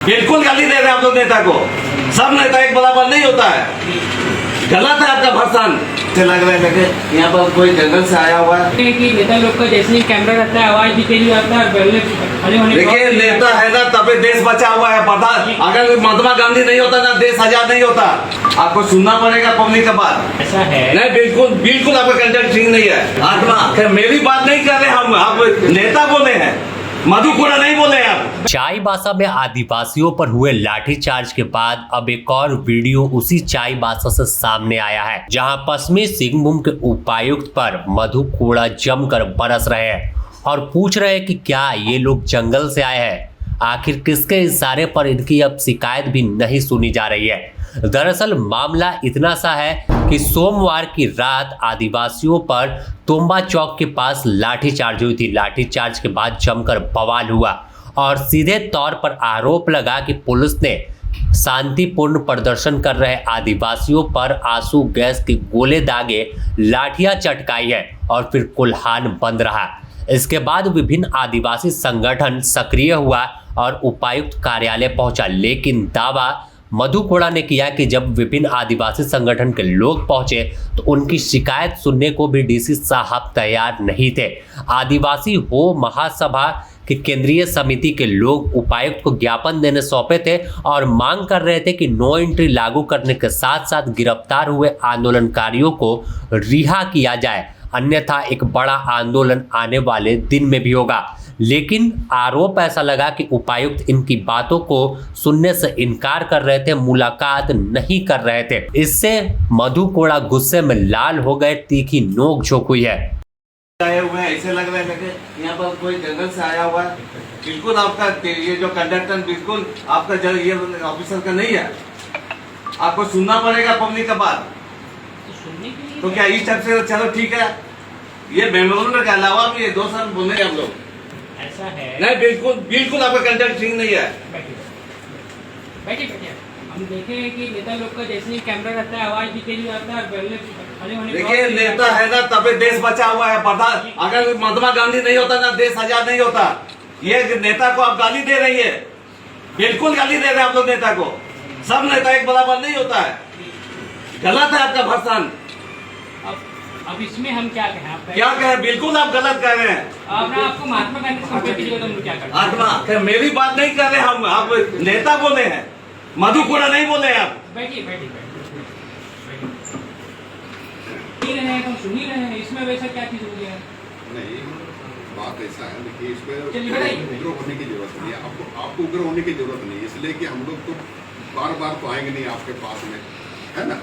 बिल्कुल गाली दे रहे हैं आप लोग नेता को। सब नेता एक बराबर नहीं होता है, गलत है आपका भाषण। लग रहा है कि यहाँ पर कोई जंगल से आया हुआ है कि नेता लोग का जैसे ही कैमरा रहता है आवाज भी तेज आता है। देखिए नेता है ना तभी देश बचा हुआ है। पता अगर महात्मा गांधी नहीं होता ना देश आजाद नहीं होता। आपको सुनना पड़ेगा पब्लिक का बात। ऐसा है नहीं, बिल्कुल बिल्कुल आपका कंटेंट ठीक नहीं है। आत्मा मेरी बात नहीं कर रहे हम, आप नेता बोले हैं, मधुपुरा नहीं बोले आप। चाईबासा में आदिवासियों पर हुए लाठीचार्ज के बाद अब एक और वीडियो उसी चाईबासा से सामने आया है, जहां पश्चिमी सिंहभूम के उपायुक्त पर मधुपुरा जमकर बरस रहे हैं और पूछ रहे हैं कि क्या ये लोग जंगल से आए हैं। आखिर किसके इशारे पर इनकी अब शिकायत भी नहीं सुनी जा रही है। दरअसल मामला इतना सा है कि सोमवार की रात आदिवासियों पर तोम्बा चौक के पास लाठीचार्ज हुई थी। लाठीचार्ज के बाद जमकर बवाल हुआ और सीधे तौर पर आरोप लगा कि पुलिस ने शांतिपूर्ण प्रदर्शन कर रहे आदिवासियों पर आंसू गैस के गोले दागे, लाठियां चटकाई है और फिर कुल्हान बंद रहा। इसके बाद विभिन्न आदिवासी संगठन सक्रिय हुआ और उपायुक्त कार्यालय पहुंचा, लेकिन दावा मधुपुरा ने किया कि जब विभिन्न आदिवासी संगठन के लोग पहुंचे तो उनकी शिकायत सुनने को भी डीसी साहब तैयार नहीं थे। आदिवासी हो महासभा की केंद्रीय समिति के लोग उपायुक्त को ज्ञापन देने सौंपे थे और मांग कर रहे थे कि नो एंट्री लागू करने के साथ साथ गिरफ्तार हुए आंदोलनकारियों को रिहा किया जाए, अन्यथा एक बड़ा आंदोलन आने वाले दिन में भी होगा। लेकिन आरोप ऐसा लगा कि उपायुक्त इनकी बातों को सुनने से इनकार कर रहे थे, मुलाकात नहीं कर रहे थे। इससे मधुपुरा गुस्से में लाल हो गए, तीखी नोक झोंक हुई है। आए हुए हैं, ऐसे लग रहा है कि यहाँ पर कोई जंगल से आया हुआ है। बिल्कुल आपका ये जो कंडक्टर बिल्कुल आपका जो ये ऑफिसर का नहीं है। आपको सुनना पड़ेगा पब्लिक का बात। तो क्या इस टाइप से चलो ठीक है, ये मेमोरेंडम के अलावा भी ये 2 साल बोले हम लोग। ऐसा है नहीं, बिल्कुल बिल्कुल आपका कंटेंट ठीक नहीं है। बैठिए हम देखे हैं कि नेता लोग का जैसे ही कैमरा रहता है आवाज भी तेज आता है। देखिए नेता है ना तभी देश बचा हुआ है। पता अगर महात्मा गांधी नहीं होता ना देश आजाद नहीं होता। ये नेता को आप गाली दे रही है, बिल्कुल गाली दे रहे हैं आप लोग नेता को। सब नेता एक बराबर नहीं होता है, गलत है आपका भाषण। अब इसमें हम क्या कहें? आप क्या कहें? बिल्कुल आप गलत कह रहे हैं। आपको महात्मा गांधी से कंपेयर कीजिएगा तो हम लोग क्या करें? आत्मा मेरी बात नहीं कर रहे हम, आप नेता बोले हैं, मधुपुरा नहीं बोले आप। बैठिए सुन रहे हैं, हम सुन ही रहे हैं। इसमें वैसा क्या चीज हो गया? नहीं, बात ऐसा है, देखिए इस पे चलिए उग्र होने की जरूरत नहीं है। आपको उग्र होने की जरूरत नहीं है, इसलिए कि हम लोग तो बार बार तो आएंगे नहीं आपके पास में, है ना।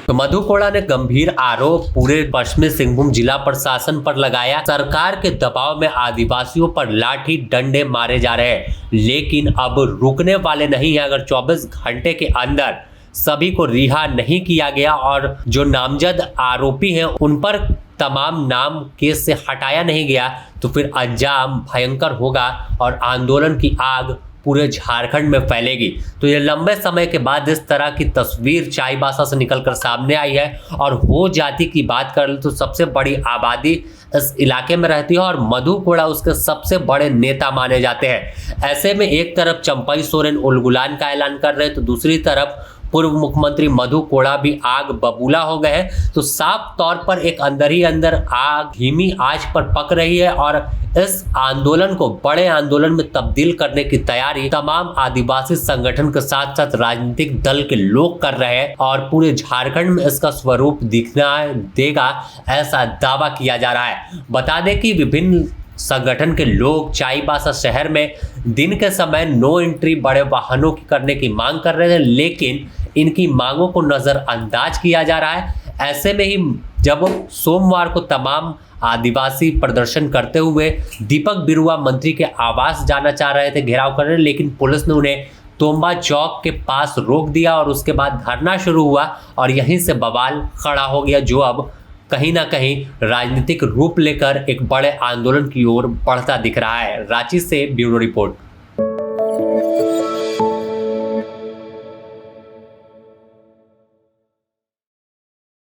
तो मधुपुरा ने गंभीर आरोप पूरे पश्चिमी सिंहभूम जिला प्रशासन पर लगाया। सरकार के दबाव में आदिवासियों पर लाठी डंडे मारे जा रहे हैं, लेकिन अब रुकने वाले नहीं है। अगर 24 घंटे के अंदर सभी को रिहा नहीं किया गया और जो नामजद आरोपी हैं उन पर तमाम नाम केस से हटाया नहीं गया तो फिर अंजाम भयंकर होगा और आंदोलन की आग पूरे झारखंड में फैलेगी। तो ये लंबे समय के बाद इस तरह की तस्वीर चाईबासा से निकलकर सामने आई है। और हो जाति की बात कर ले तो सबसे बड़ी आबादी इस इलाके में रहती है और मधुपुरा उसके सबसे बड़े नेता माने जाते हैं। ऐसे में एक तरफ चंपई सोरेन उलगुलान का ऐलान कर रहे हैं तो दूसरी तरफ पूर्व मुख्यमंत्री मधुपुरा भी आग बबूला हो गए हैं। तो साफ तौर पर एक अंदर ही अंदर आग धीमी आंच पर पक रही है और इस आंदोलन को बड़े आंदोलन में तब्दील करने की तैयारी तमाम आदिवासी संगठन के साथ साथ राजनीतिक दल के लोग कर रहे हैं और पूरे झारखंड में इसका स्वरूप दिखना देगा, ऐसा दावा किया जा रहा है। बता दें कि विभिन्न संगठन के लोग चाईबासा शहर में दिन के समय नो एंट्री बड़े वाहनों की करने की मांग कर रहे थे, लेकिन इनकी मांगों को नजरअंदाज किया जा रहा है। ऐसे में ही जब सोमवार को तमाम आदिवासी प्रदर्शन करते हुए दीपक बिरुवा मंत्री के आवास जाना चाह रहे थे घेराव करने, लेकिन पुलिस ने उन्हें तोम्बा चौक के पास रोक दिया और उसके बाद धरना शुरू हुआ और यहीं से बवाल खड़ा हो गया, जो अब कहीं ना कहीं राजनीतिक रूप लेकर एक बड़े आंदोलन की ओर बढ़ता दिख रहा है। रांची से ब्यूरो रिपोर्ट।